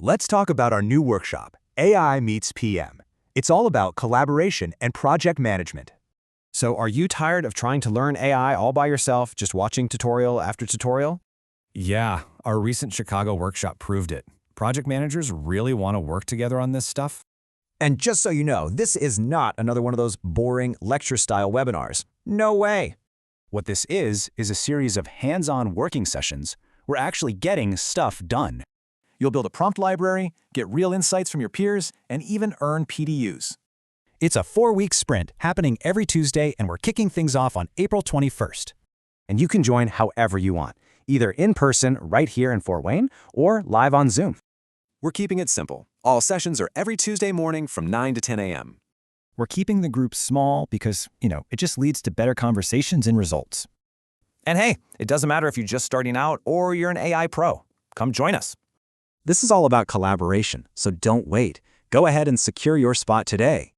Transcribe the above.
Let's talk about our new workshop, AI Meets PM. It's all about collaboration and project management. So are you tired of trying to learn AI all by yourself, just watching tutorial after tutorial? Yeah, our recent Chicago workshop proved it. Project managers really want to work together on this stuff. And just so you know, this is not another one of those boring lecture-style webinars. No way. What this is a series of hands-on working sessions. We're actually getting stuff done. You'll build a prompt library, get real insights from your peers, and even earn PDUs. It's a 4-week sprint happening every Tuesday, and we're kicking things off on April 21st. And you can join however you want, either in person right here in Fort Wayne or live on Zoom. We're keeping it simple. All sessions are every Tuesday morning from 9 to 10 a.m. We're keeping the group small because, it just leads to better conversations and results. And hey, it doesn't matter if you're just starting out or you're an AI pro. Come join us. This is all about collaboration, so don't wait. Go ahead and secure your spot today.